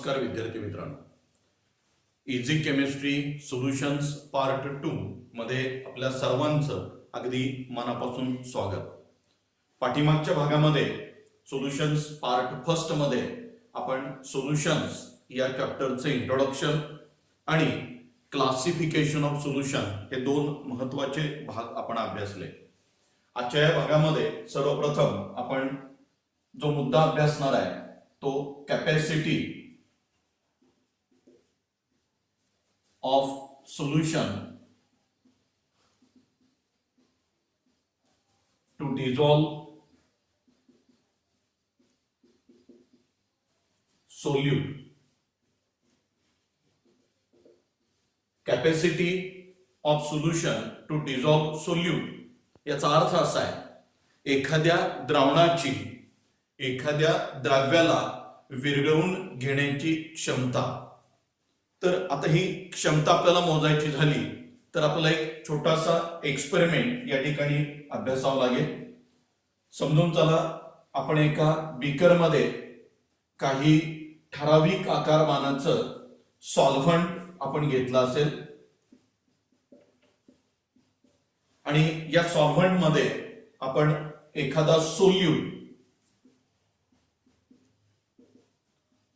नमस्कार विद्यार्थी मित्रांनो, इझी केमिस्ट्री सोल्युशन्स पार्ट 2 मध्ये आपल्या सर्वांचं अगदी मनापासून स्वागत। पाठीमागच्या भागामध्ये सोल्युशन्स पार्ट फर्स्ट मध्ये आपण सोल्युशन्स या चॅप्टरचे इंट्रोडक्शन आणि क्लासिफिकेशन ऑफ सोल्युशन हे दोन महत्त्वाचे भाग आपण अभ्यासले। आजच्या या भागामध्ये सर्वप्रथम आपण जो मुद्दा अभ्यासणार आहे तो capacity of solution to dissolve solute. Capacity of solution to dissolve solute याचा अर्थ असा आहे, एखाद्या द्रावणाची एखाद्या द्रव्याला विरघळवून घेण्याची क्षमता। तर आता ही क्षमता आपल्याला मोजायची झाली तर आपल्याला एक छोटासा एक्सपेरिमेंट या ठिकाणी अभ्यासावा लागेल। समजून चला, आपण एका बीकर मध्ये काही ठराविक आकारमानाचं सॉल्व्हंट आपण घेतलं असेल आणि या सॉल्व्हंट मध्ये आपण एखादा सोल्यूट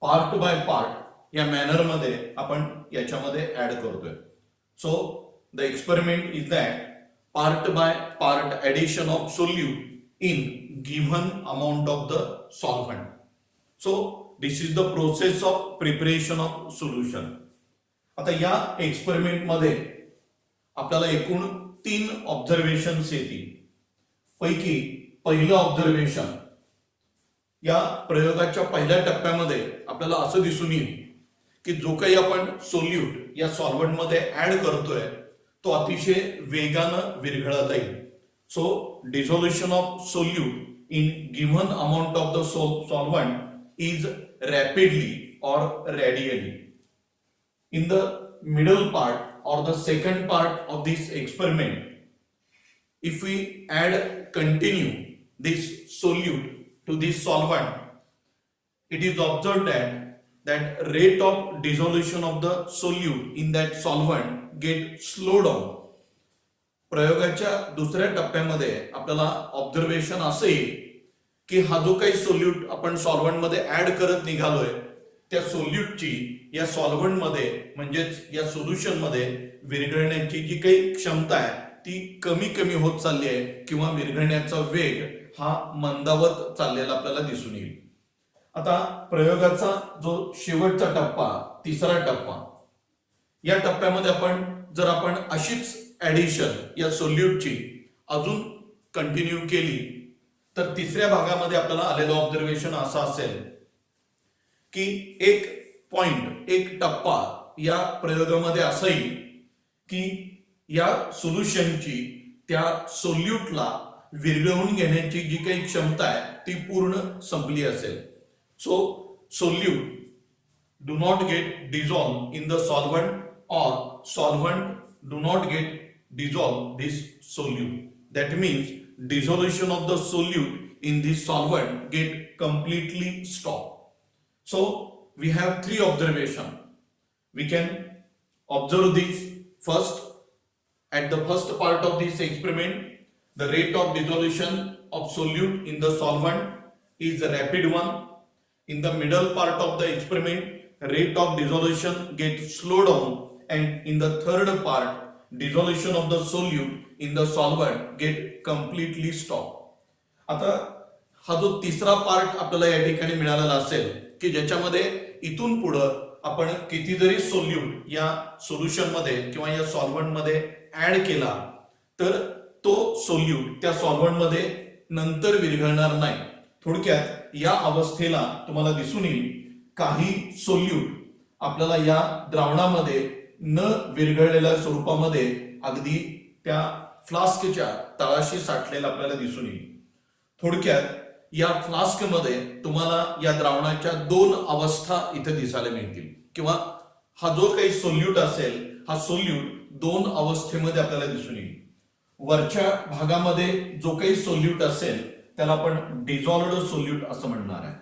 पार्ट बाय पार्ट या मॅनर मध्ये आपण याच्यामध्ये ऍड करतोय। So the experiment is that part by part addition of solute in given amount of the solvent. So this is the process of preparation of solution. आता या experiment मध्ये आपल्याला एकूण 3 ऑब्झर्वेशन्स येतील। पैकी पहिलं ऑब्झर्वेशन, या प्रयोगाच्या पहिल्या टप्प्यामध्ये आपल्याला असं दिसून येईल की जो काही आपण सोल्यूट या सॉल्व्हंट मध्ये ऍड करतोय तो अतिशय वेगानं विरघळत जाईल। So dissolution of solute in given amount of the solvent is rapidly और radially. In the middle part or the second part of this experiment, if we continue this solute to this solvent, it is observed that rate of dissolution of the solute in that solvent get slowed down. प्रयोगाच्या दुसऱ्या टप्प्यामध्ये आपल्याला observation असं येईल की हा जो काही solute आपण सॉल्व्हंट मध्ये ऍड करत निघालोय त्या सोल्यूटची या सॉल्व्हंट मध्ये म्हणजेच या सोल्युशन मध्ये विरघळण्याची जी काही क्षमता आहे ती कमी कमी होत चालली आहे किंवा विरघळण्याचा वेग हा मंदावत चाललेला आपल्याला दिसून येईल। आता प्रयोगाचा जो शेवटचा टप्पा, तिसरा टप्पा, या टप्प्यामध्ये जर आपण अशीच ऍडिशन या सोल्यूटची अजून कंटिन्यू केली तर तिसऱ्या भागामध्ये आपल्याला आलेलं ऑब्झर्वेशन असं असेल की एक पॉइंट, एक टप्पा या प्रयोगामध्ये असा येईल की या सोल्युशनची त्या सोल्यूटला विरघळवून घेण्याची जी काही क्षमता आहे ती पूर्ण संपली असेल। So solute do not get dissolve in the solvent और solvent do not get dissolve this solute. That means dissolution of the solute in this solvent get completely stop. So we have 3 observations. We can observe this first. At the first part of this experiment, the rate of dissolution of solute in the solvent is a rapid one. In the middle part of the experiment, rate of dissolution gets slowed down, and in the third part, dissolution of the solute in the solvent get completely stopped. आता हा जो तिसरा part आपल्याला या ठिकाणी मिळालेला असेल की ज्याच्यामध्ये इथून पुढे आपण किती जरी सोल्यूट या सोल्युशन मध्ये किंवा या सॉल्व्हंट मध्ये ऍड केला तर तो सोल्यूट त्या सॉल्व्हंट मध्ये नंतर विरघळणार नाही। थोडक्यात या अवस्थेला तुम्हाला दिसून येईल काही सोल्यूट आपल्याला या द्रावणामध्ये न विरघळलेल्या स्वरूपामध्ये अगदी त्या फ्लास्कच्या तळाशी साठलेला आपल्याला दिसून येईल। थोडक्यात या फ्लास्क मध्ये तुम्हाला या द्रावणाच्या 2 अवस्था इथे दिसायला मिळतील किंवा हा जो काही सोल्यूट असेल हा सोल्यूट 2 अवस्थेमध्ये आपल्याला दिसून येईल। वरच्या भागामध्ये जो काही सोल्यूट असेल त्याला आपण डिसॉल्व्ड सोल्यूट असं म्हणणार आहे।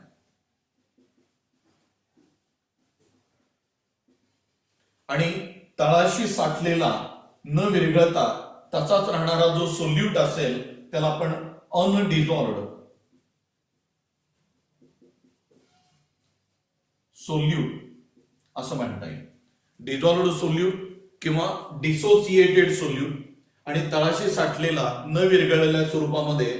आणि तळाशी साठलेला न विरघळता तसाच राहणारा जो सोल्यूट असेल त्याला आपण अनडिझॉल्व्ड सोल्यूट असं म्हणता येईल. डिझॉल्व्ड सोल्यूट किंवा डिसोसिएटेड सोल्यूट आणि तळाशी साठलेला न विरघळलेल्या स्वरूपामध्ये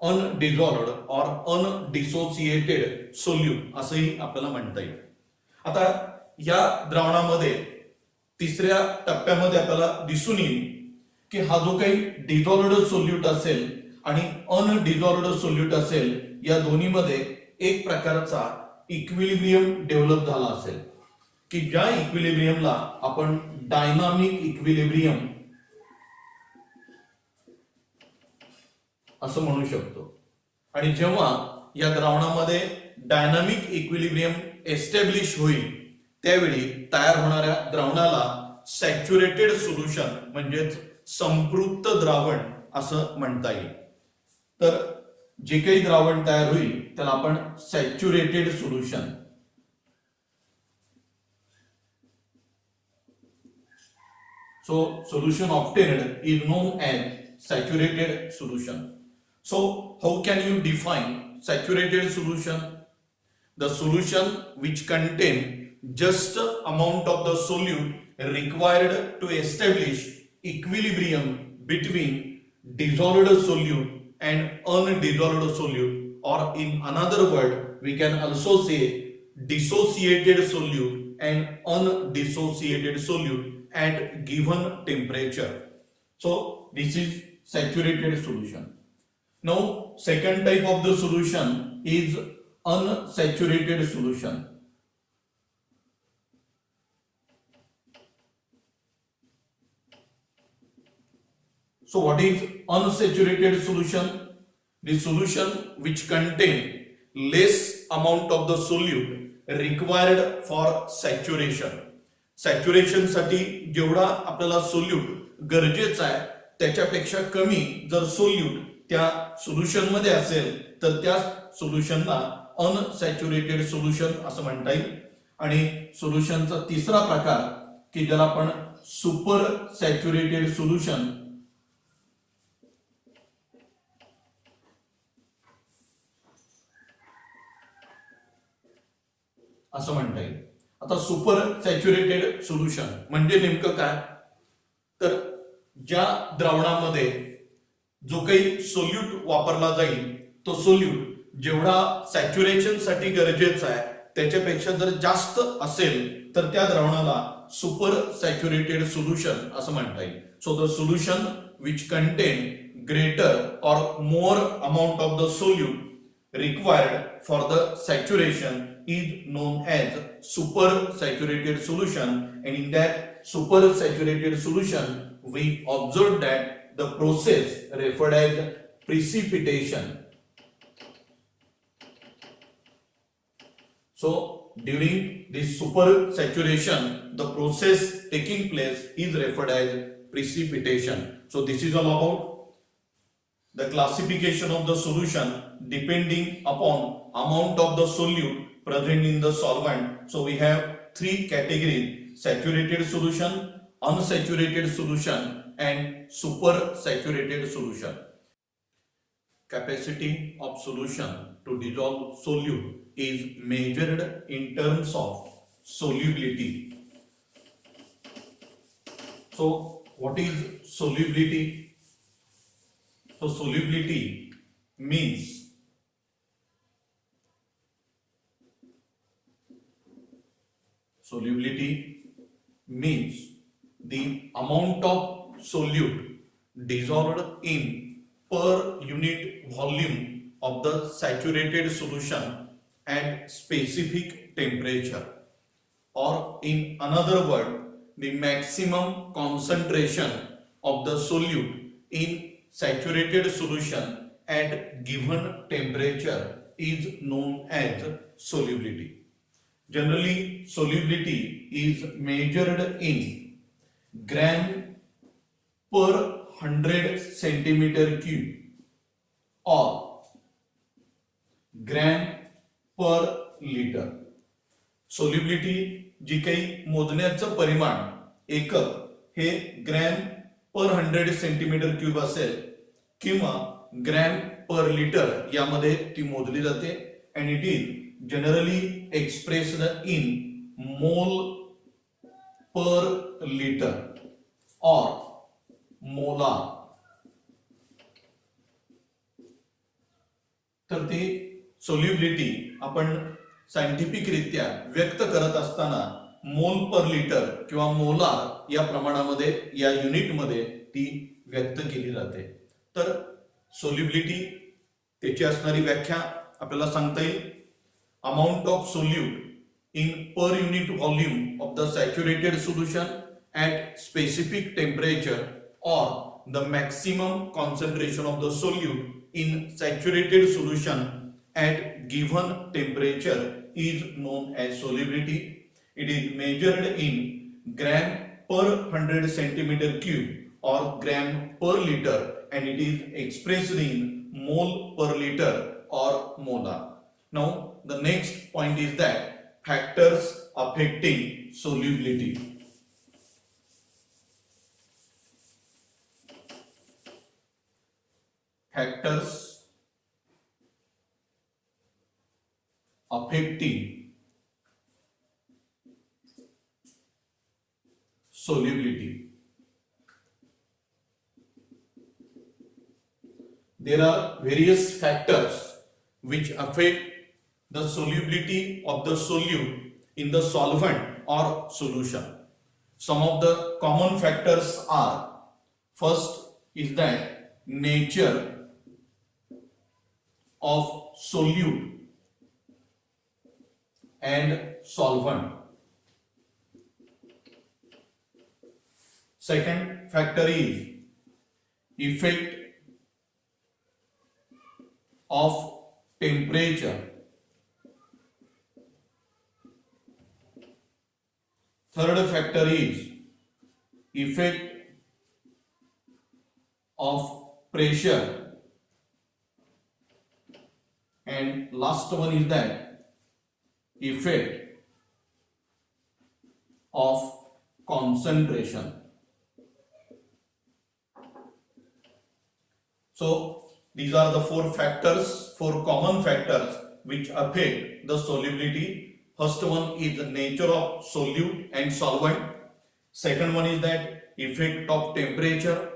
अनडिझॉल्व्ड ऑर अनडिसोसिएटेड सोल्यूट असंही आपल्याला म्हणता येईल. आता या द्रावणामध्ये तिसऱ्या टप्प्यामध्ये आपल्याला दिसून येईल की हा जो काही डिझॉल्व्ड सोल्यूट असेल आणि अनडिझॉल्व्ड सोल्यूट असेल या दोन्हीमध्ये एक प्रकारचा इक्विलिब्रियम डेव्हलप झाला असेल की ज्या इक्विलिब्रियमला आपण डायनामिक इक्विलिब्रियम असं म्हणू शकतो. आणि जेव्हा या द्रावणामध्ये डायनामिक इक्विलिब्रियम एस्टॅब्लिश होईल त्यावेळी तयार होणाऱ्या द्रावणाला सॅच्युरेटेड सोल्युशन म्हणजेच संपृक्त द्रावण असं म्हणता येईल. तर जे काही द्रावण तयार होईल त्याला आपण saturated solution so solution obtained is known as saturated solution. So how can you define saturated solution? The solution which contain just amount of the solute required to establish equilibrium between dissolved solute and undissolved solute, or in another word we can also say dissociated solute and undissociated solute at given temperature. So this is saturated solution. Now second type of the solution is unsaturated solution. So what is unsaturated solution? The solution which contain less amount of the solute required for saturation. Saturation साठी जेवढा आपल्याला solute गरजेचा आहे त्याच्यापेक्षा कमी जर solute त्या solution मध्ये असेल तर त्या सोल्युशनला अनसॅच्युरेटेड सोल्युशन असं म्हणता येईल. आणि सोल्युशनचा तिसरा प्रकार की ज्याला आपण सुपर सॅच्युरेटेड सोल्युशन असं म्हणता येईल. आता सुपर सॅच्युरेटेड सोल्युशन म्हणजे नेमकं काय, तर ज्या द्रावणामध्ये जो काही सोल्यूट वापरला जाईल तो सोल्यूट जेवढा सॅच्युरेशन साठी गरजेचा आहे त्याच्यापेक्षा जर जास्त असेल तर त्या द्रावणाला सुपर सॅच्युरेटेड सोल्युशन असं म्हणता येईल. So the solution which contain greater or more amount of the solute required for the saturation is known as super saturated solution, and in that super saturated solution we observed that the process referred as precipitation. So during this super saturation the process taking place is referred as precipitation. So this is all about the classification of the solution depending upon amount of the solute present in the solvent. So we have three categories: saturated solution, unsaturated solution and super saturated solution. Capacity of solution to dissolve solute is measured in terms of solubility. So what is solubility? So solubility means the amount of solute dissolved in per unit volume of the saturated solution at specific temperature, or in another word the maximum concentration of the solute in saturated solution at given temperature is known as solubility. Generally solubility is measured in gram per 100 centimeter cube or gram per liter. Solubility जी काही मोजण्याचं परिमाण एकक हे gram per 100 centimetre cube असेल किंवा gram per litre यामध्ये ती मोजली जाते and it is generally expressed in mole per litre और मोलार. तर ती सोल्युबिलिटी आपण सायंटिफिक रित्या व्यक्त करत असताना मोल पर लिटर किंवा मोलार या प्रमाणामध्ये या युनिटमध्ये ती व्यक्त केली जाते. तर सोल्युबिलिटी त्याची असणारी व्याख्या आपल्याला सांगता येईल. Amount of solute in per unit volume of the saturated solution at specific temperature or the maximum concentration of the solute in saturated solution at given temperature is known as solubility. It is measured in gram per 100 centimeter cube or gram per liter and it is expressed in mole per liter or molar. Now the next point is that factors affecting solubility. Factors affecting solubility. There are various factors which affect the solubility of the solute in the solvent or solution. Some of the common factors are, first is that nature of solute and solvent. Second factor is effect of temperature. Third factor is effect of pressure and last one is that effect of concentration. So these are the four common factors which affect the solubility. First one is the nature of solute and solvent. Second one is that effect of temperature.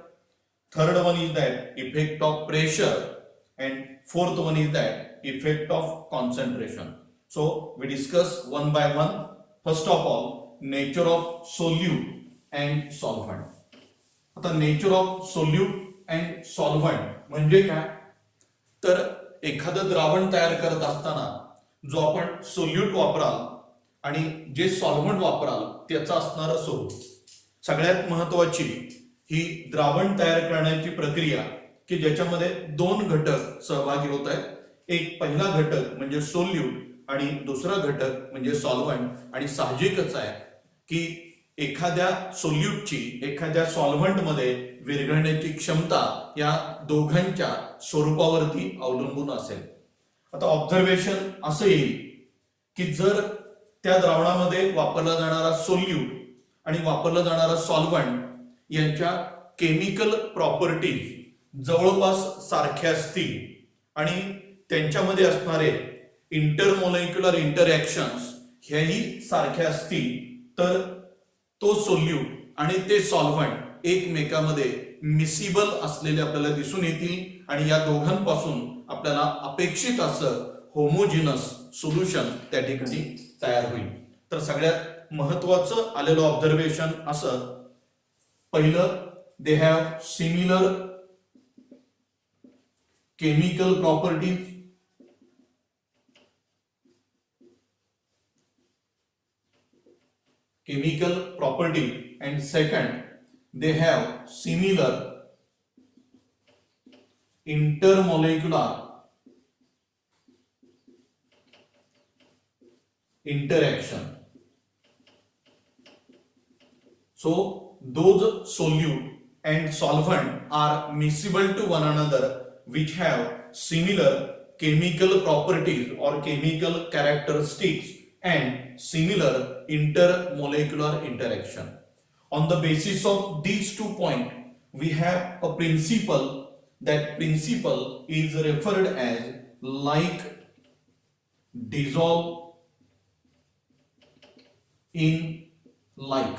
Third one is that effect of pressure. And fourth one is that effect of concentration. So we discuss one by one. First of all, nature of solute and solvent. आता nature of solute and solvent म्हणजे काय? तर एखादं द्रावण तयार करत असताना जो आपण सोल्यूट वापराल आणि जे सॉल्व्हंट वापराल त्याचा असणारा स्वरूप. सगळ्यात महत्वाची ही द्रावण तयार करण्याची प्रक्रिया की ज्याच्यामध्ये दोन घटक सहभागी होत आहेत. एक पहिला घटक म्हणजे सोल्यूट आणि दुसरा घटक म्हणजे सॉल्व्हंट. आणि साहजिकच आहे की एखाद्या सोल्यूटची एखाद्या सॉल्व्हंट मध्ये विरघळण्याची क्षमता या दोघांच्या स्वरूपावरती अवलंबून असेल. आता ऑब्झर्वेशन असं येईल की जर त्या द्रावणामध्ये वापरला जाणारा सोल्यूट आणि वापरला जाणारा सॉल्व्हंट यांच्या केमिकल प्रॉपर्टीज जवळपास सारख्या असतील आणि त्यांच्यामध्ये असणारे इंटरमोलेक्युलर इंटरॅक्शन्स ह्याही सारख्या असतील तर तो सोल्यूट आणि ते सॉल्व्हंट एकमेकांमध्ये मिसिबल असलेले आपल्याला दिसून येतील आणि या दोघांपासून आपल्याला अपेक्षित असं होमोजिनस सोल्युशन त्या ठिकाणी तयार होईल. तर सगळ्यात महत्वाचं आलेलं ऑब्झर्वेशन असं, पहिलं, they have similar chemical properties. Chemical property and second they have similar intermolecular interaction. So those solute and solvent are miscible to one another which have similar chemical properties or chemical characteristics and similar intermolecular interaction. On the basis of these 2 points, we have a principle. That principle is referred as like dissolve in like.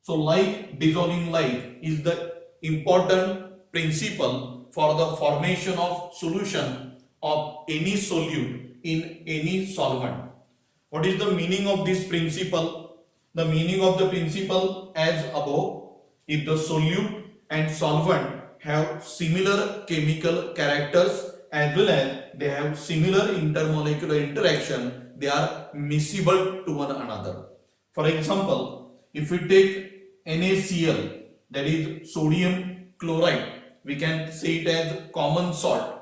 So like dissolving like is the important principle for the formation of solution of any solute in any solvent. What is the meaning of this principle? The meaning of the principle as above: if the solute and solvent have similar chemical characters as well as they have similar intermolecular interaction, they are miscible to one another. For example, if we take NaCl, that is sodium chloride, we can say it as common salt.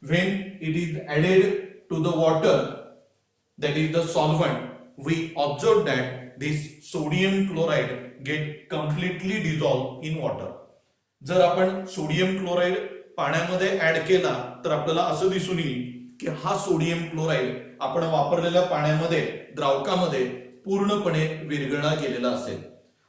When it is added to the water, that is the solvent, we observe that this sodium chloride get completely dissolved in water. जर आपण sodium chloride पाण्यामध्ये add केला तर आपल्याला असं दिसून येईल की हा सोडियम क्लोराइड आपण वापरलेल्या पाण्यामध्ये, द्रावकामध्ये पूर्णपणे विरघळला गेलेला असेल.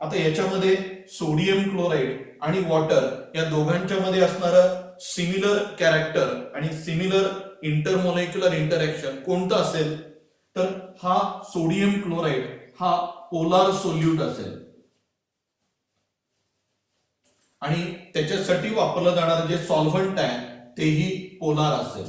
आता याच्यामध्ये सोडियम क्लोराइड आणि वॉटर या दोघांच्या मध्ये असणारं सिमिलर कॅरेक्टर आणि सिमिलर इंटरमोलेक्युलर इंटरॅक्शन कोणतं असेल तर हा सोडियम क्लोराइड हा पोलार सोल्यूट असेल आणि त्याच्यासाठी वापरलं जाणारं जे सॉल्व्हंट आहे तेही पोलार असेल.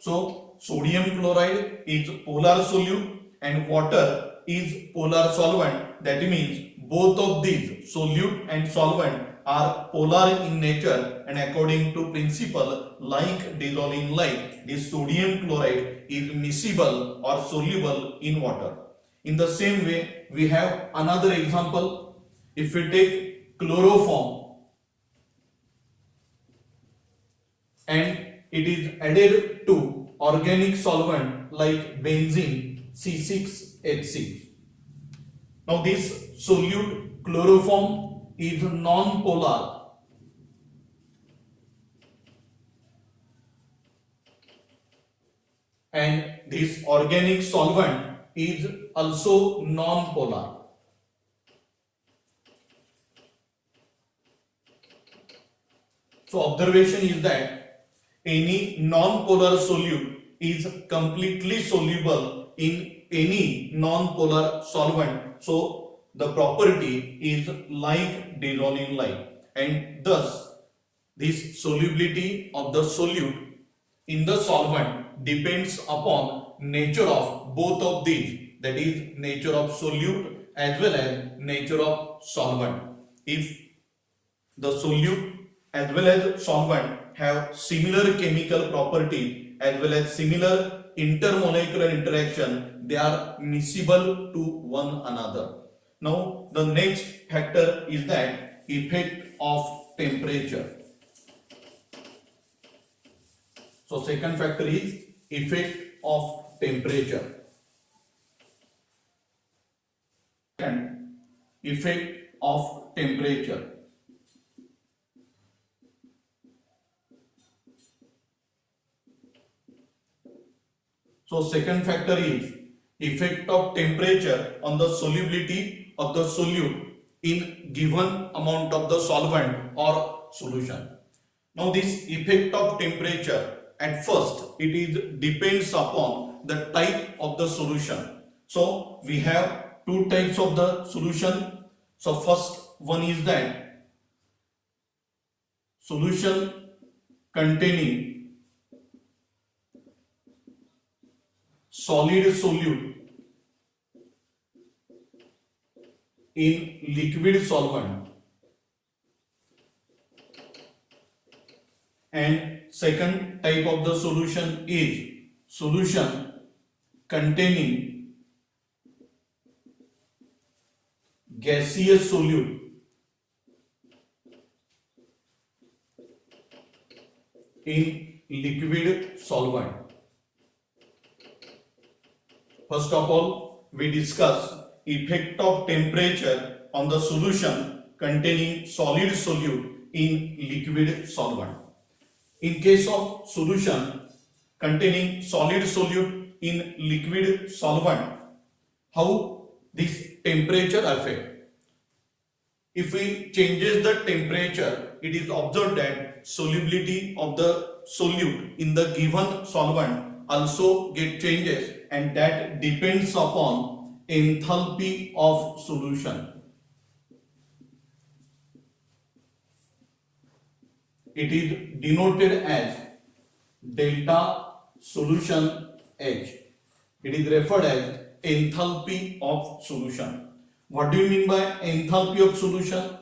सो sodium chloride is polar solute and water is polar solvent. That means both of these solute and solvent are polar in nature, and according to principle like dissolving like, this sodium chloride is miscible or soluble in water. In the same way, we have another example. If we take chloroform and it is added to organic solvent like benzene C6H6. Now this solute chloroform is non-polar and this organic solvent is also non-polar. So observation is that any non-polar solute is completely soluble in any non-polar solvent. So the property is like dissolving like, and thus this solubility of the solute in the solvent depends upon nature of both of these, that is nature of solute as well as nature of solvent. If the solute as well as solvent have similar chemical properties as well as similar intermolecular interaction, they are miscible to one another. Now the next factor is that effect of temperature. So second factor is effect of temperature. And effect of temperature. So second factor is effect of temperature on the solubility of the solute in given amount of the solvent or solution. Now this effect of temperature, at first it is depends upon the type of the solution. So we have two types of the solution. So first one is that solution containing solid solute in liquid solvent, and second type of the solution is solution containing gaseous solute in liquid solvent. First of all, we discuss effect of temperature on the solution containing solid solute in liquid solvent. In case of solution containing solid solute in liquid solvent, how this temperature affect? If we changes the temperature, it is observed that solubility of the solute in the given solvent also get changes, and that depends upon enthalpy of solution. It is denoted as delta solution H. It is referred as enthalpy of solution. What do you mean by enthalpy of solution?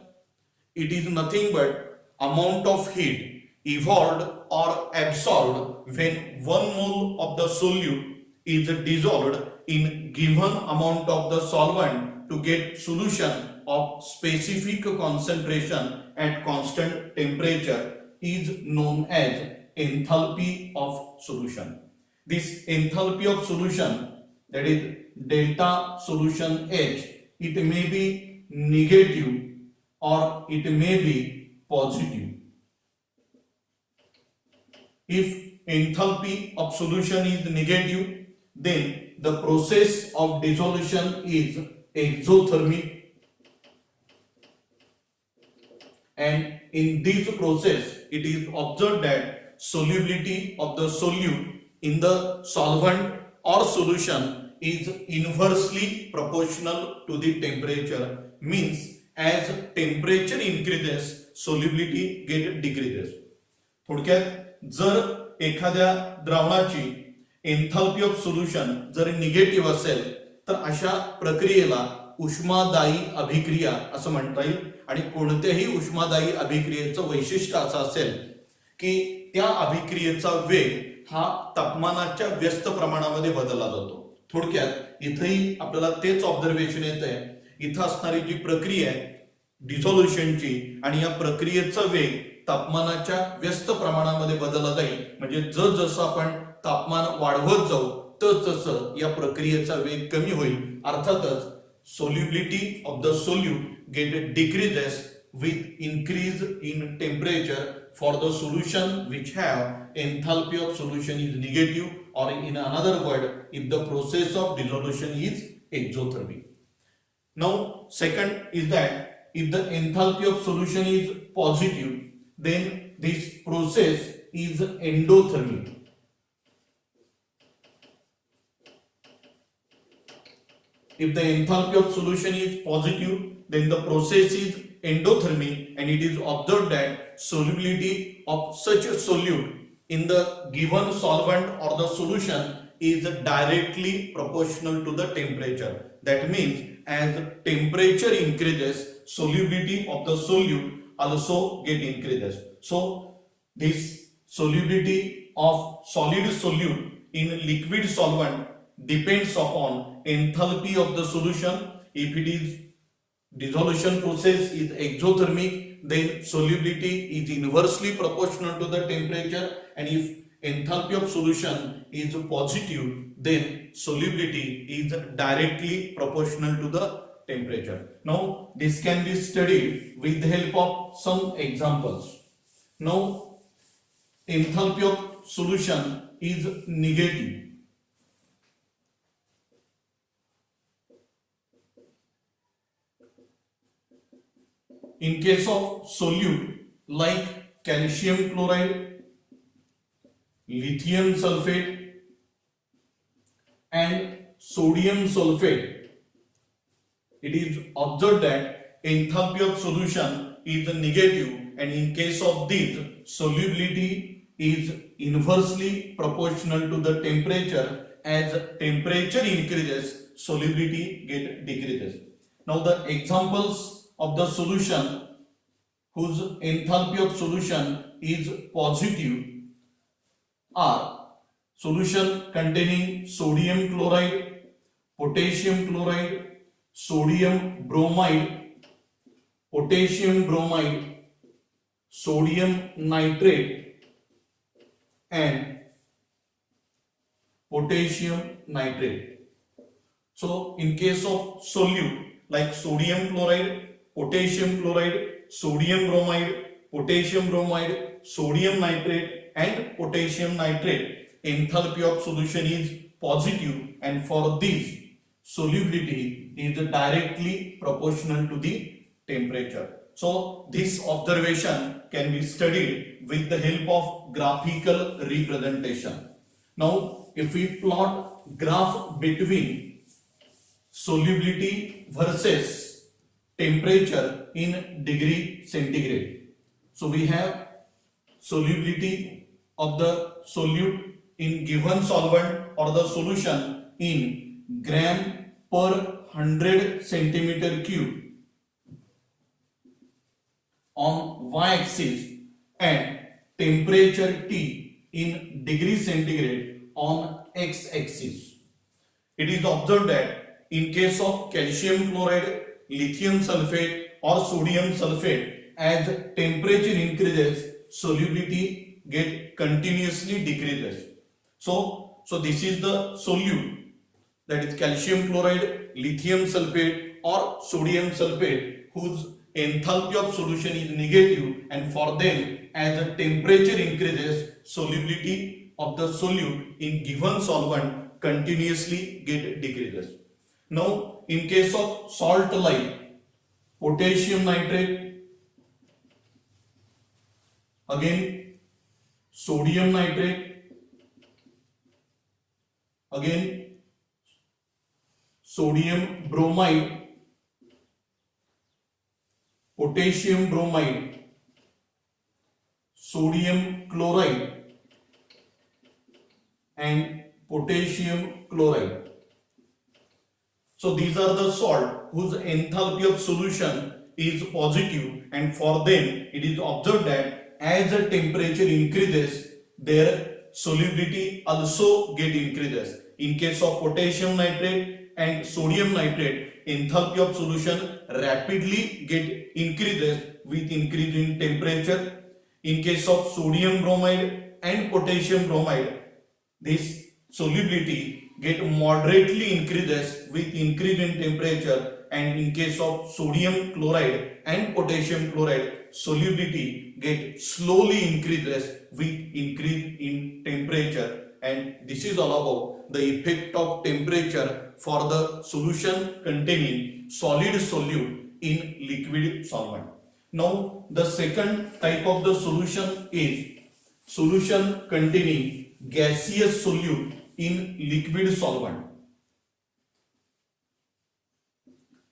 It is nothing but amount of heat evolved or absorbed when 1 mole of the solute is dissolved in given amount of the solvent to get solution of specific concentration at constant temperature is known as enthalpy of solution. This enthalpy of solution, that is delta solution H, it may be negative or it may be positive. If enthalpy of solution is negative, then the process of dissolution is exothermic, and in this process it is observed that solubility of the solute in the solvent or solution is inversely proportional to the temperature. Means as temperature increases, solubility get decreases. थोडक्यात जर एखाद्या द्रावणाची enthalpy of solution जर negative असेल तर अशा प्रक्रियेला उष्मादायी अभिक्रिया असं म्हणता येईल. आणि कोणत्याही उष्मादायी अभिक्रियेचं वैशिष्ट्य असं असेल की त्या अभिक्रियेचा वेग हा तापमानाच्या व्यस्त प्रमाणामध्ये बदलला जातो. थोडक्यात इथेही आपल्याला तेच ऑब्झर्वेशन येतंय. इथं असणारी जी प्रक्रिया आहे डिझोल्युशनची, आणि या प्रक्रियेचा वेग तापमानाच्या व्यस्त प्रमाणामध्ये बदलला जाईल. म्हणजे जसं आपण तापमान वाढवत जाऊ तसं या प्रक्रियेचा वेग कमी होईल. अर्थातच solubility of the solute get decreases with increase in temperature for the solution which have enthalpy of solution is negative, or in another word, if the process of dissolution is exothermic. Now second is that if the enthalpy of solution is positive, then this process is endothermic. If the enthalpy of solution is positive, then the process is endothermic, and it is observed that solubility of such a solute in the given solvent or the solution is directly proportional to the temperature. That means as temperature increases, solubility of the solute also get increases. So this solubility of solid solute in liquid solvent depends upon enthalpy of the solution. If it is dissolution process is exothermic, then solubility is inversely proportional to the temperature, and if enthalpy of solution is positive, then solubility is directly proportional to the temperature. Now this can be studied with the help of some examples. Now enthalpy of solution is negative. In case of solute like calcium chloride, lithium sulfate and sodium sulfate, it is observed that enthalpy of solution is negative, and in case of this, solubility is inversely proportional to the temperature. As temperature increases, solubility get decreases. Now the examples of the solution whose enthalpy of solution is positive are solution containing sodium chloride, potassium chloride, sodium bromide, potassium bromide, sodium nitrate and potassium nitrate. So in case of solute like sodium chloride, potassium chloride, sodium bromide, potassium bromide, sodium nitrate and potassium nitrate, enthalpy of solution is positive, and for this solubility is directly proportional to the temperature. So this observation can be studied with the help of graphical representation. Now if we plot graph between solubility versus temperature in degree centigrade. So we have solubility of the solute in given solvent or the solution in gram per 100 centimeter cube on y-axis and temperature T in degree centigrade on x-axis. It is observed that in case of calcium chloride, lithium sulfate or sodium sulfate, as temperature increases, solubility get continuously decreases. So this is the solute, that is calcium chloride, lithium sulfate or sodium sulfate, whose enthalpy of solution is negative, and for them as the temperature increases, solubility of the solute in given solvent continuously get decreases. Now in case of salt like potassium nitrate, again sodium nitrate, again sodium bromide, potassium bromide, sodium chloride and potassium chloride. So these are the salt whose enthalpy of solution is positive, and for them it is observed that as the temperature increases, their solubility also get increases. In case of potassium nitrate and sodium nitrate, enthalpy of solution rapidly get increases with increase in temperature. In case of sodium bromide and potassium bromide, this solubility get moderately increases with increase in temperature, and in case of sodium chloride and potassium chloride, solubility get slowly increases with increase in temperature. And this is all about the effect of temperature for the solution containing solid solute in liquid solvent. Now the second type of the solution is solution containing gaseous solute in liquid solvent.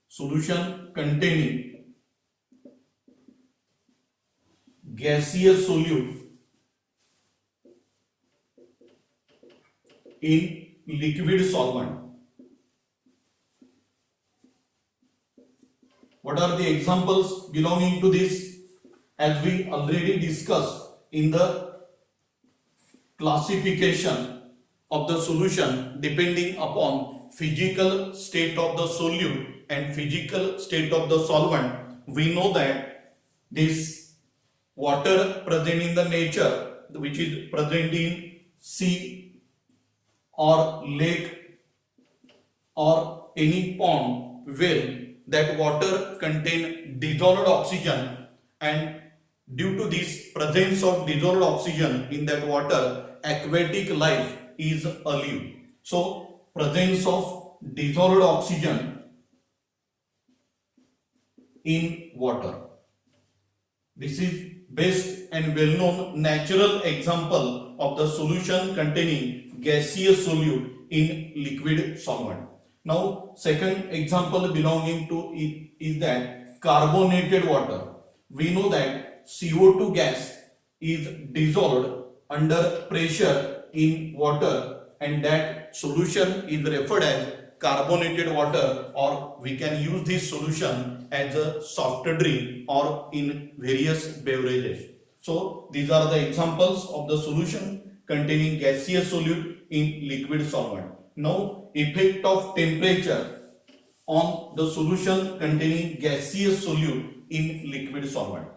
Solution containing gaseous solute in liquid solvent. What are the examples belonging to this? As we already discussed in the classification of the solution depending upon physical state of the solute and physical state of the solvent, we know that this water present in the nature, which is present in sea or lake or any pond, well, that water contain dissolved oxygen, and due to this presence of dissolved oxygen in that water, aquatic life is alive. So presence of dissolved oxygen in water. This is best and well-known natural example of the solution containing gaseous solute in liquid solvent. Now second example belonging to it is that carbonated water. We know that CO2 gas is dissolved under pressure in water, and that solution is referred as carbonated water, or we can use this solution as a soft drink or in various beverages. So these are the examples of the solution containing gaseous solute in liquid solvent. Now effect of temperature on the solution containing gaseous solute in liquid solvent.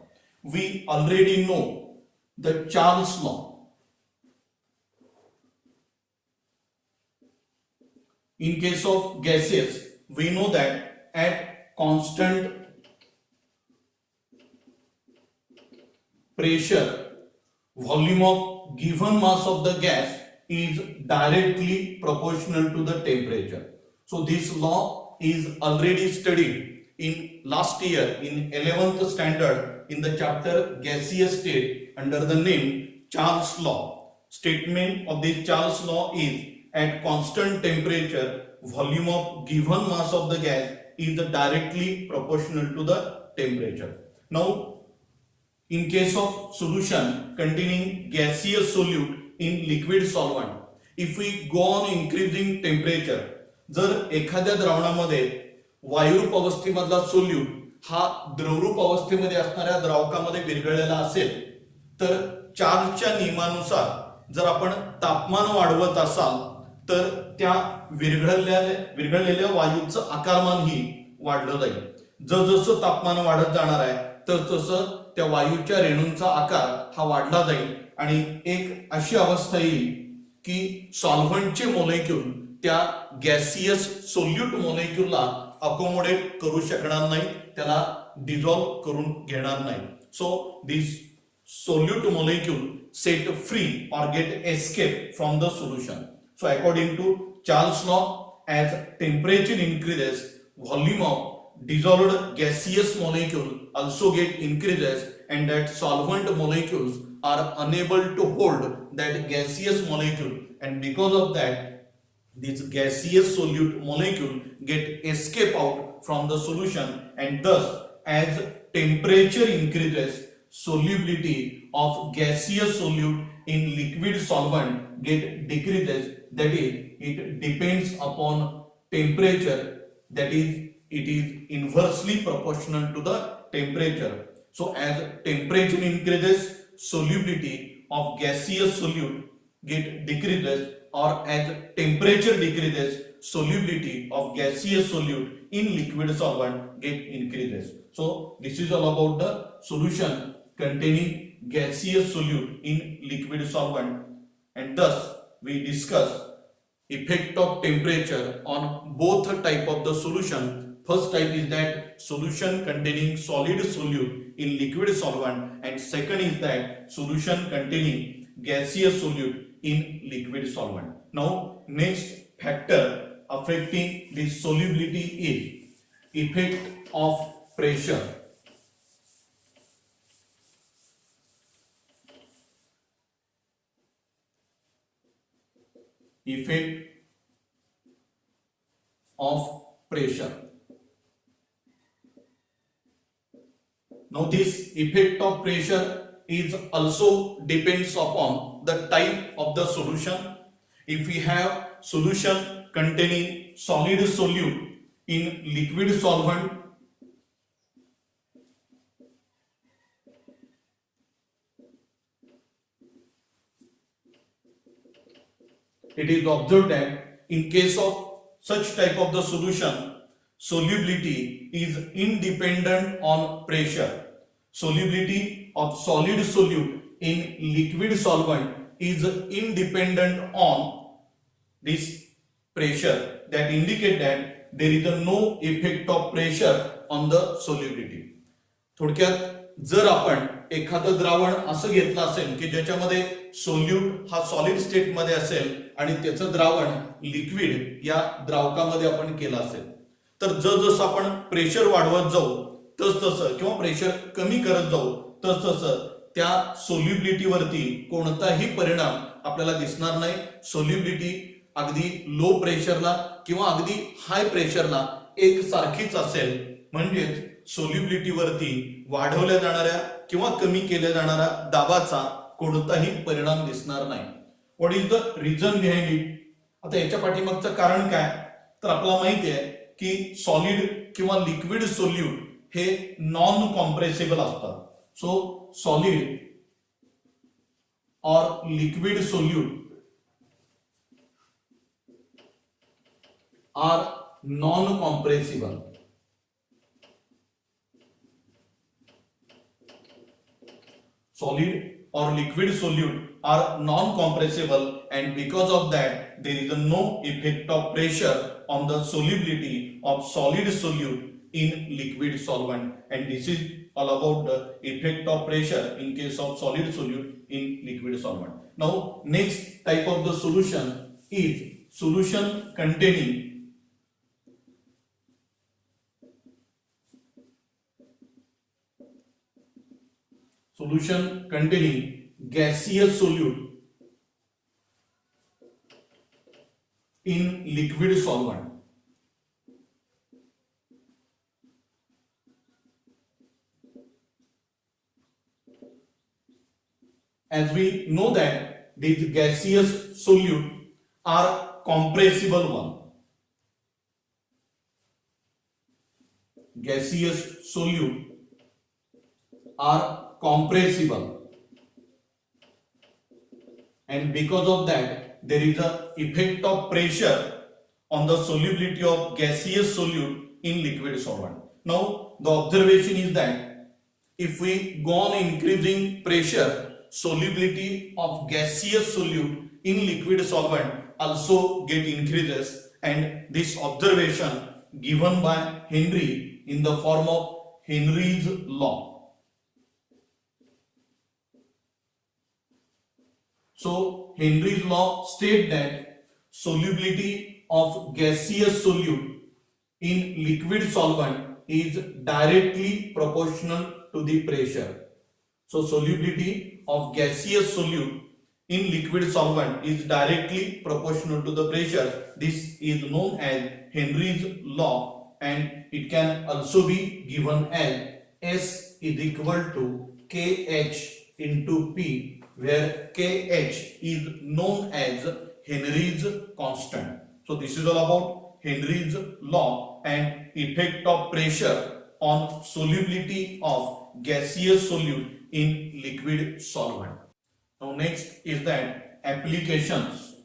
We already know the Charles law. In case of gases, we know that at constant pressure, volume of given mass of the gas is directly proportional to the temperature. So this law is already studied in last year in 11th standard in the chapter gaseous state under the name Charles law. Statement of this Charles law is at constant temperature, volume of given mass of the gas is directly proportional to the temperature. Now, in case of solution containing gaseous solute in liquid solvent, if we go on increasing temperature, जर एखाद्या द्रावणामध्ये वायुरूप अवस्थेमधला solute हा द्रवरूप अवस्थेमध्ये असणाऱ्या द्रावकामध्ये विरघळलेला असेल, तर चार्ल्सच्या नियमानुसार जर आपण तापमान वाढवत असाल तर त्या विरघळलेल्या वायूचं आकारमान ही वाढलं जाईल. जसं तापमान वाढत जाणार आहे तसं त्या वायूच्या रेणूंचा आकार हा वाढला जाईल आणि एक अशी अवस्था येईल की सॉल्व्हंटचे मोलेक्यूल त्या गॅसियस सोल्यूट मोलेक्यूलला अकोमोडेट करू शकणार नाही, त्याला डिझॉल्व्ह करून घेणार नाही. So this solute molecule set free or get escape from the solution. So according to Charles law, as temperature increases, volume of dissolved gaseous molecule also get increases, and that solvent molecules are unable to hold that gaseous molecule, and because of that this gaseous solute molecule get escape out from the solution, and thus as temperature increases, solubility of gaseous solute in liquid solvent get decreases. That is, it depends upon temperature, that is, it is inversely proportional to the temperature. So as temperature increases, solubility of gaseous solute get decreases, or as temperature decreases, solubility of gaseous solute in liquid solvent get increases. So this is all about the solution containing gaseous solute in liquid solvent, and thus we discuss effect of temperature on both type of the solution. First type is that solution containing solid solute in liquid solvent, and second is that solution containing gaseous solute in liquid solvent. Now next factor affecting the solubility is effect of pressure. Effect of pressure. Now this effect of pressure is also depends upon the type of the solution. If we have solution containing solid solute in liquid solvent, it is observed that in case of such type of the solution, solubility is independent on pressure. Solubility of solid solute in liquid solvent is independent on this pressure, that indicate that there is no effect of pressure on the solubility. थोडक्यात जर आपण एखादं द्रावण असं घेतलं असेल की ज्याच्यामध्ये सोल्यूट हा सॉलिड स्टेट मध्ये असेल आणि त्याचं द्रावण लिक्विड या द्रावकामध्ये आपण केलं असेल, तर जसं आपण प्रेशर वाढवत जाऊ तसं किंवा प्रेशर कमी करत जाऊ तसं त्या सोल्युबिलिटी वरती कोणताही परिणाम आपल्याला दिसणार नाही. सोल्युबिलिटी अगदी लो प्रेशरला किंवा अगदी हाय प्रेशरला एक सारखीच असेल, म्हणजेच सोल्युबिलिटी वरती वाढवल्या जाणाऱ्या किंवा कमी केल्या जाणाऱ्या दाबाचा कोणताही परिणाम दिसणार नाही. What is the reason behind it? आता याच्या पाठीमागचं कारण काय, तर आपल्याला माहिती आहे की सॉलिड किंवा लिक्विड सोल्यूट हे नॉन कॉम्प्रेसिबल असतात. सो सॉलिड और liquid solute are non compressible. Solid or liquid solute are non-compressible, and because of that there is no effect of pressure on the solubility of solid solute in liquid solvent, and this is all about the effect of pressure in case of solid solute in liquid solvent. Now next type of the solution is solution containing gaseous solute in liquid solvent. As we know that these gaseous solute are compressible one. Gaseous solute are compressible, and because of that there is a effect of pressure on the solubility of gaseous solute in liquid solvent. Now the observation is that if we go on increasing pressure, solubility of gaseous solute in liquid solvent also get increases, and this observation given by Henry in the form of Henry's law. So Henry's law states that solubility of gaseous solute in liquid solvent is directly proportional to the pressure. So solubility of gaseous solute in liquid solvent is directly proportional to the pressure. This is known as Henry's law, and it can also be given as S is equal to KH into P, where KH is known as Henry's constant. So this is all about Henry's law and effect of pressure on solubility of gaseous solute in liquid solvent. Now next is that applications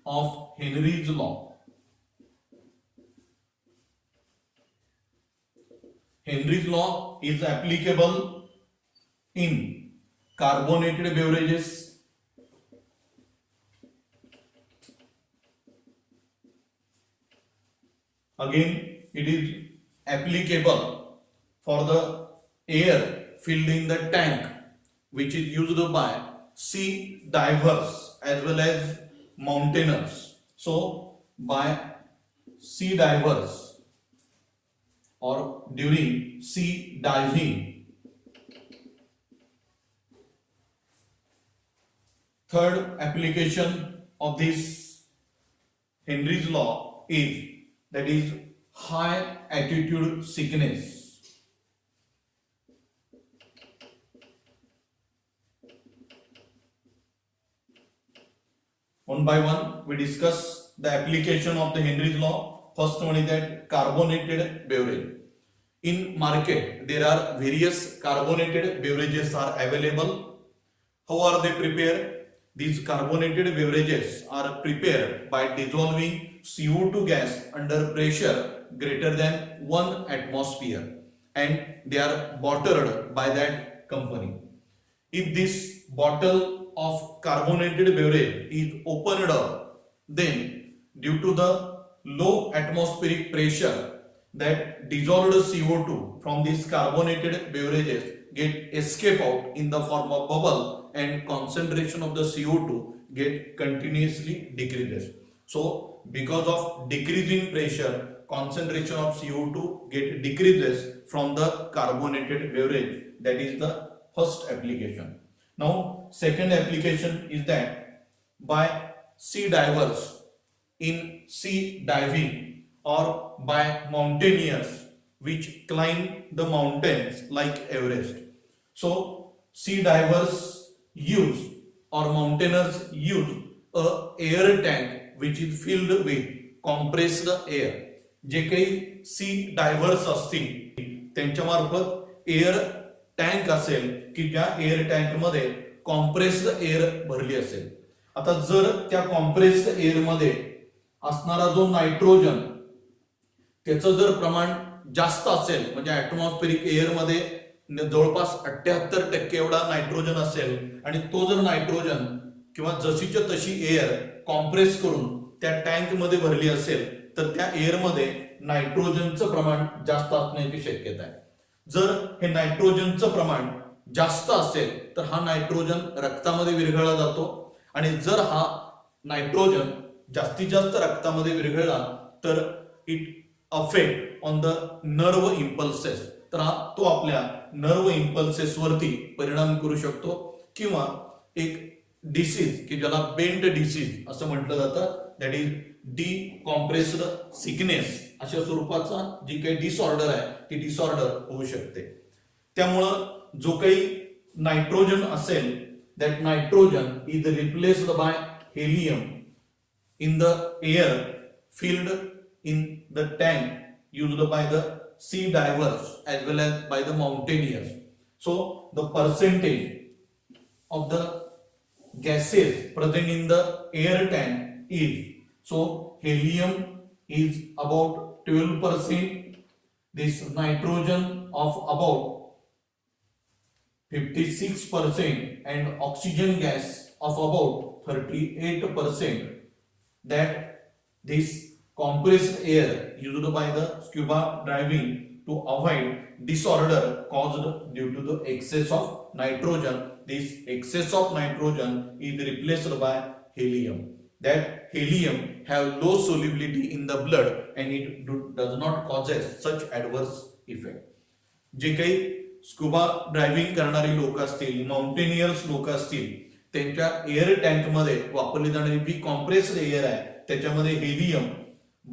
of Henry's law. Henry's law is applicable in carbonated beverages, again it is applicable for the air filled in the tank which is used by sea divers as well as mountaineers. So by sea divers or during sea diving. Third application of this Henry's law is that is high altitude sickness. One by one we discuss the application of the Henry's law. First one is that carbonated beverage. In market there are various carbonated beverages are available. How are they prepared? These carbonated beverages are prepared by dissolving CO2 gas under pressure greater than 1 atmosphere, and they are bottled by that company. If this bottle of carbonated beverage is opened up, then due to the low atmospheric pressure, that dissolved CO2 from these carbonated beverages get escape out in the form of bubble, and concentration of the CO2 get continuously decreases. So because of decreasing pressure, concentration of CO2 get decreases from the carbonated beverage. That is the first application. Now second application is that by sea divers in sea diving or by mountaineers which climb the mountains like Everest. So sea divers use or mountaineers use a air tank which is filled with compressed air. जे काही सी diverse असतील त्यांच्या मार्फत air tank असेल की त्या air tank मध्ये compressed air भरली असेल. आता जर त्या कॉम्प्रेस्ड एअर मध्ये असणारा जो नायट्रोजन त्याचं जर प्रमाण जास्त असेल, म्हणजे ऍटमॉस्फेरिक एअर मध्ये जवळपास 78% एवढा नायट्रोजन असेल, आणि तो जर नायट्रोजन किंवा जशीच्या तशी एअर कॉम्प्रेस करून त्या टँक मध्ये भरली असेल तर त्या एअर मध्ये नायट्रोजनचं प्रमाण जास्त असण्याची शक्यता आहे. जर हे नायट्रोजनचं प्रमाण जास्त असेल तर हा नायट्रोजन रक्तामध्ये विरघळला जातो आणि जर हा नायट्रोजन जास्तीत जास्त रक्तामध्ये विरघळला तर it affect on the nerve impulses, तर तो आपल्या नर्व इम्पल्सेस वरती परिणाम करू शकतो किंवा एक डिसीज की ज्याला बेंट डिसीज असं म्हटलं जातं, दॅट इज डिकॉम्प्रेस्ड सिकनेस अशा स्वरूपाचा जी काही डिसऑर्डर आहे ती डिसऑर्डर होऊ शकते. त्यामुळं जो काही नायट्रोजन असेल that nitrogen is replaced by helium in the air filled in the tank used by the sea divers as well as by the mountaineers. So the percentage of the gases present in the air tank is, so helium is about 12%, this nitrogen of about 56% and oxygen gas of about 38%, that this compressed air used by the scuba diving to avoid disorder caused due to the excess of nitrogen. This excess of nitrogen is replaced by helium. That helium have low solubility in the blood and it does not causes such adverse effect. जे काही scuba driving करणारी लोक असतील, mountaineers लोक असतील, त्यांच्या air tank मध्ये वापरली जाणारी जी कॉम्प्रेस्ड एअर आहे त्याच्यामध्ये हेलियम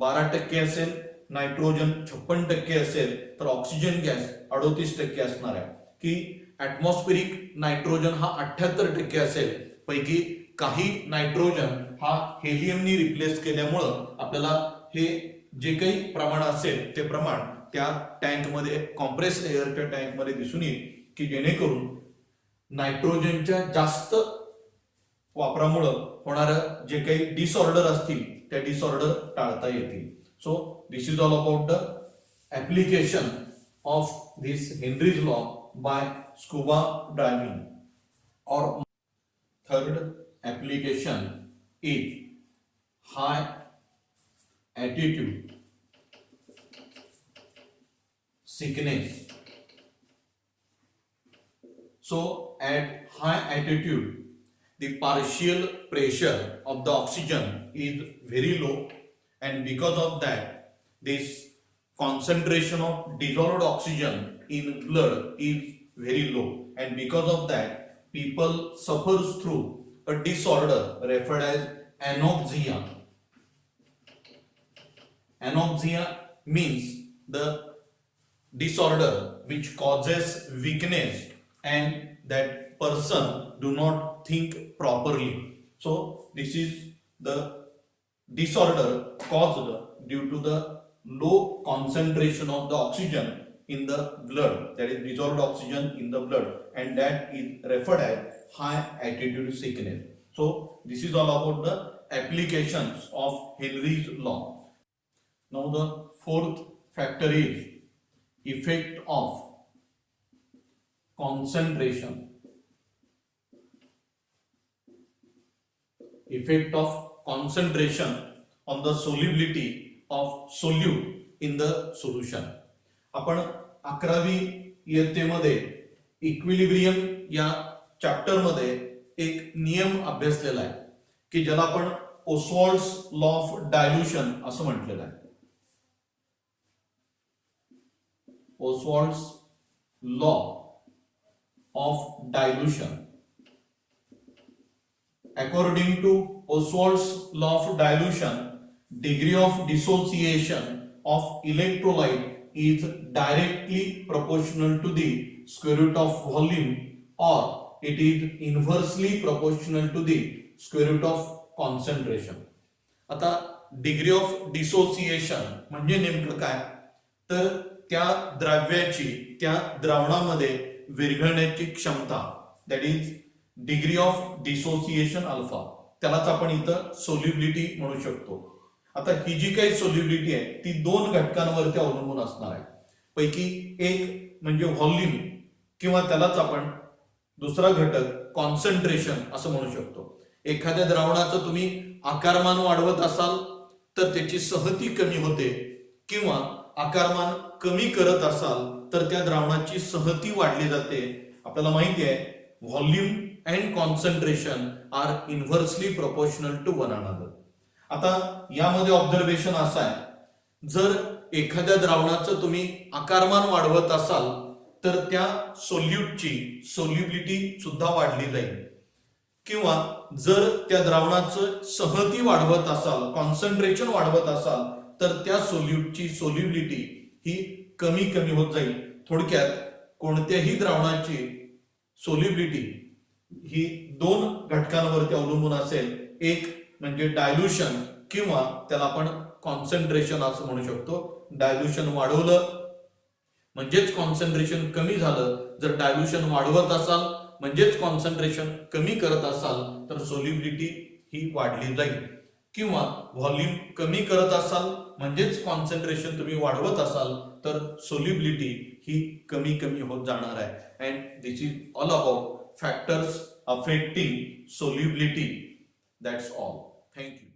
12% असेल, नायट्रोजन 56% असेल तर ऑक्सिजन गॅस 38% असणार आहे. की ऍटमॉस्फेरिक नायट्रोजन हा 78% असेल, पैकी काही नायट्रोजन हा हेलियमनी रिप्लेस केल्यामुळं आपल्याला हे जे काही प्रमाण असेल ते प्रमाण त्या टँक मध्ये कॉम्प्रेस्ड एअरच्या टँक मध्ये दिसून येईल की जेणेकरून नायट्रोजनच्या जास्त वापरामुळं होणारं जे काही डिसऑर्डर असतील त्या डिसऑर्डर टाळता येतील. So this is all about the application of this Henry's law by scuba driving. और third application is high altitude sickness. So at high altitude the partial pressure of the oxygen is very low and because of that this concentration of dissolved oxygen in blood is very low and because of that people suffers through a disorder referred as anoxia. Anoxia means the disorder which causes weakness and that person do not think properly. So this is the disorder caused due to the low concentration of the oxygen in the blood, that is dissolved oxygen in the blood, and that is referred as high altitude sickness. So this is all about the applications of Henry's law. Now the fourth factor is effect of concentration. Effect of concentration on the solubility of solute in the solution. आपण 11वी इयत्तेमध्ये equilibrium या chapter मध्ये एक नियम अभ्यासलेला आहे की ज्याला आपण ओस्वाल्ड्स law of dilution असं म्हटलेलं आहे. Oswald's law of dilution. According to Oswald's law of dilution, degree of dissociation of electrolyte is directly proportional to the square root of volume or it is inversely proportional to the square root of concentration. आता degree of dissociation म्हणजे नेमकं काय, तर त्या द्रव्याची त्या द्रावणामध्ये विरघळण्याची क्षमता, that is degree of dissociation alpha, त्यालाच आपण इथं सोल्युबिलिटी म्हणू शकतो. आता ही जी काही सोल्युबिलिटी आहे ती दोन घटकांवरती अवलंबून असणार आहे. पैकी एक म्हणजे व्हॉल्यूम किंवा त्यालाच आपण दुसरा घटक कॉन्सन्ट्रेशन असं म्हणू शकतो. एखाद्या द्रावणाचं तुम्ही आकारमान वाढवत असाल तर त्याची सहती कमी होते, किंवा आकारमान कमी करत असाल तर त्या द्रावणाची सहती वाढली जाते. आपल्याला माहिती आहे volume and concentration are inversely proportional to one another. आता यामध्ये ऑब्झर्वेशन असं आहे, जर एखाद्या द्रावणाचं तुम्ही आकारमान वाढवत असाल तर त्या सोल्यूटची सोल्युबिलिटी सुद्धा वाढली जाईल, किंवा जर त्या द्रावणाचं सहती वाढवत असाल, कॉन्सन्ट्रेशन वाढवत असाल तर त्या सोल्यूटची सोल्युबिलिटी ही कमी कमी होत जाईल. थोडक्यात कोणत्याही द्रावणाची सोल्युबिलिटी ही दोन घटकांवरती अवलंबून असेल. एक म्हणजे डायल्युशन, किंवा त्याला आपण कॉन्सन्ट्रेशन असं म्हणू शकतो. डायल्युशन वाढवलं म्हणजेच कॉन्सन्ट्रेशन कमी झालं, जर डायल्युशन वाढवत असाल म्हणजेच कॉन्सन्ट्रेशन कमी करत असाल तर सोल्युबिलिटी ही वाढली जाईल, किंवा व्हॉल्यूम कमी करत असाल म्हणजेच कॉन्सन्ट्रेशन तुम्ही वाढवत असाल तर सोल्युबिलिटी ही कमी कमी होत जाणार आहे. And this is all about factors affecting solubility. That's all. Thank you.